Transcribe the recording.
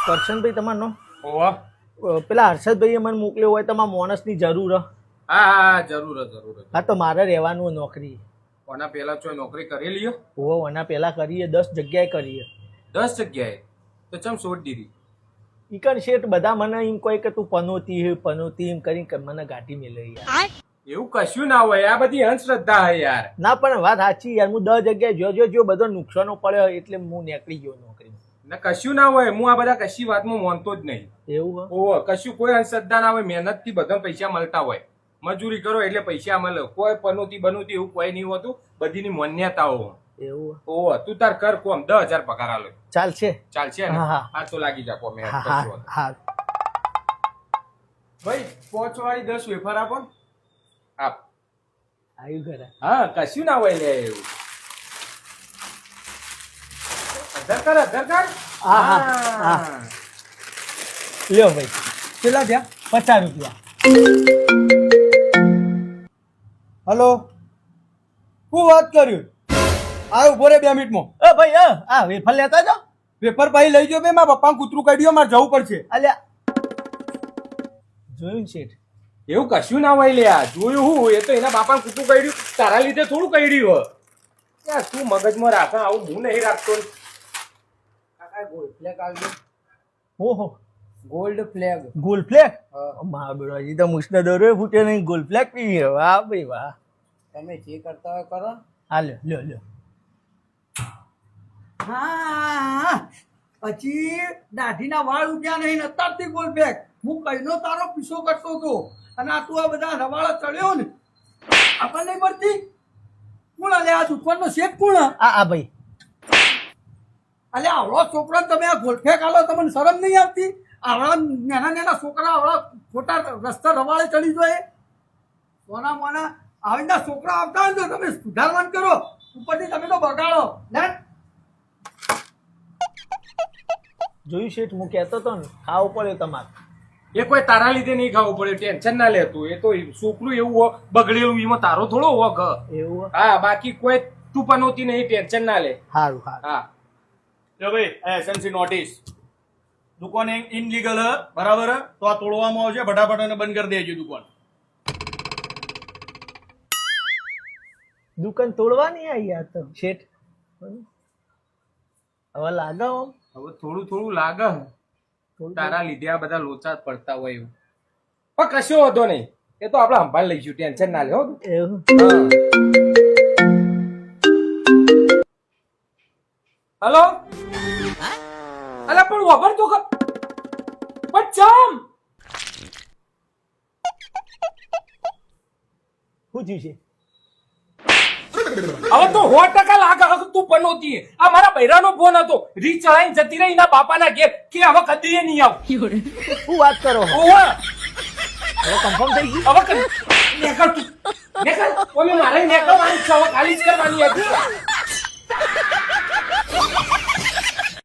કરશનભાઈ તમારનો ઓવા પેલા હર્ષદભાઈએ મને મોકલ્યો હોય તમારા માણસની જરૂર હ. હા જરૂર જરૂર. હા તો મારે રહેવાનું નોકરી. ઓના પેલા ચોય નોકરી કરેલી હો? ઓ ઓના પહેલા કરીએ 10 જગ્યાએ કરીએ. 10 જગ્યાએ તો ચમ છોડ દીધી? ઈકણ શેઠ બધા મને એમ કહે કે તું પનોતી એમ કરીને મને ગાંઠી મેલે યાર. એવું કશું ના હોય, આ બધી અંધશ્રદ્ધા હે યાર. ના પણ વાત સાચી યાર, હું 10 જગ્યાએ જો બધો નુકસાનો પડ્યો એટલે હું નીકળી ગયો નોકરી. ના કશું ના હોય, હું આ બધા કશી વાતમાં માનતો જ નહીં. એવું ઓહો કશું કોઈ અંધશ્રદ્ધા ના હોય, મહેનત થી બધા પૈસા મળતા હોય. મજૂરી કરો એટલે પૈસા મળે, કોઈ પનોતી બનોતી એવું કોઈ નહીં હોતું, બધીની માન્યતાઓ. એવું ઓહો તું તાર કર કોમ 10,000 પગાર આલો. ચાલશે ને? હા તો લાગી જા કોમે. હા ભાઈ 5 વાળી 10 વેફર આપો. આપ આવ્યું ઘરે. હા કશું ના હોય લે એવું. અધર કર. હા લ્યો ભાઈ. કેટલા થયા? 50 રૂપિયા. હલો, શું વાત કર્યું? આ ઉભો રે 2 મિનિટમાં. ભાઈ આ વેફર લેતા જાઓ. પેપર પાઈ લઈ ગયો બે, મારા પપ્પા કૂતરું કાઢ્યું, મારે જવું પડશે. અલ્યા જોયું શેઠ? એવું કશું ના હોય લ્યા. જોયું હું એ તો એના બાપા કૂટું કર્યું, તારા લીધે થોડું કર્યું હોય. યાર તું મગજમાં રાખે, આવું હું નહીં રાખતો. કાકા ગોલ્ડ ફ્લેગ આવ્યો. ઓહો ગોલ્ડ ફ્લેગ. Gold flag? મારા બેટા હજી તો મુસના દોરે ફૂટે નહીં, ગોલ્ડ ફ્લેગ પી. વાહ ભાઈ વાહ. તમે જે કરતા હોય કરો. હા લ્યો. હા પછી દાઢીના વાળ ઉગ્યા નહીં, અત્યારથી ગોલ્ડ ફ્લેગ. હું કઈનો તારો પીછો કરતો હતો અને આ તું આ બધા રવાળા ચડ્યો ને, આપણને નહીં મળતી. કોણ અલે આ દુકાનનો શેઠ કોણ? આ ભાઈ. અલે આવડો છોકરો તમે આ ગોલ્ડ ફ્લેગ આલો, તમને શરમ નહીં આવતી? આવડા નાના છોકરા આવડા ખોટા રસ્તા રવાળે ચડી જાય. સોના મોના આવીના છોકરા આવતા હોય તો તમે સુધારવાન કરો, ઉપરથી તમે તો બગાડો ને. જોયું શેઠ, હું કહેતો હતો ને ખાવું પડે તમારે. એ કોઈ તારા લીધે નહીં ખાવું પડે, ટેન્શન ના લેતું. એ તો છોકરું એવું હો બગડેલું, એમાં તારો થોડો હો ઘ. એવું? હા બાકી કોઈ તું પનોતી નહીં, ટેન્શન ના લે. સારું. હા જો ભાઈ એસએમસી નોટિસ, દુકાન ઇનલીગલ હ, બરાબર હ? તો આ તોડવામાં આવશે, ફટાફટ અને બંધ કરી દેજો દુકાન. દુકાન તોડવાની આવી યાર તો શેઠ. હવે લાગે હવે થોડું લાગે તારા લીધે આ બધા લોચા પડતા હોય એવું. પણ કશો વાંધો નહીં, એ તો આપણે સંભાળ લઈશું, ટેન્શન ના લે હો. એવું? હલો અલા પણ વગર તો પણ ચમ શું થયું છે? હવે તો 100% લાગે તું પનોતી. આ મારા બૈરાનો ફોન હતો, રી ચલાઈને જતી રહી એના બાપાના ઘેર કે હવે કદી નહીં આવ. શું વાત કરો? ઓહો હવે કન્ફર્મ થઈ ગયું? હવે નેકળ ઓમે મારે નેકળવાની છે, હવે ખાલી જ કરવાની હતી.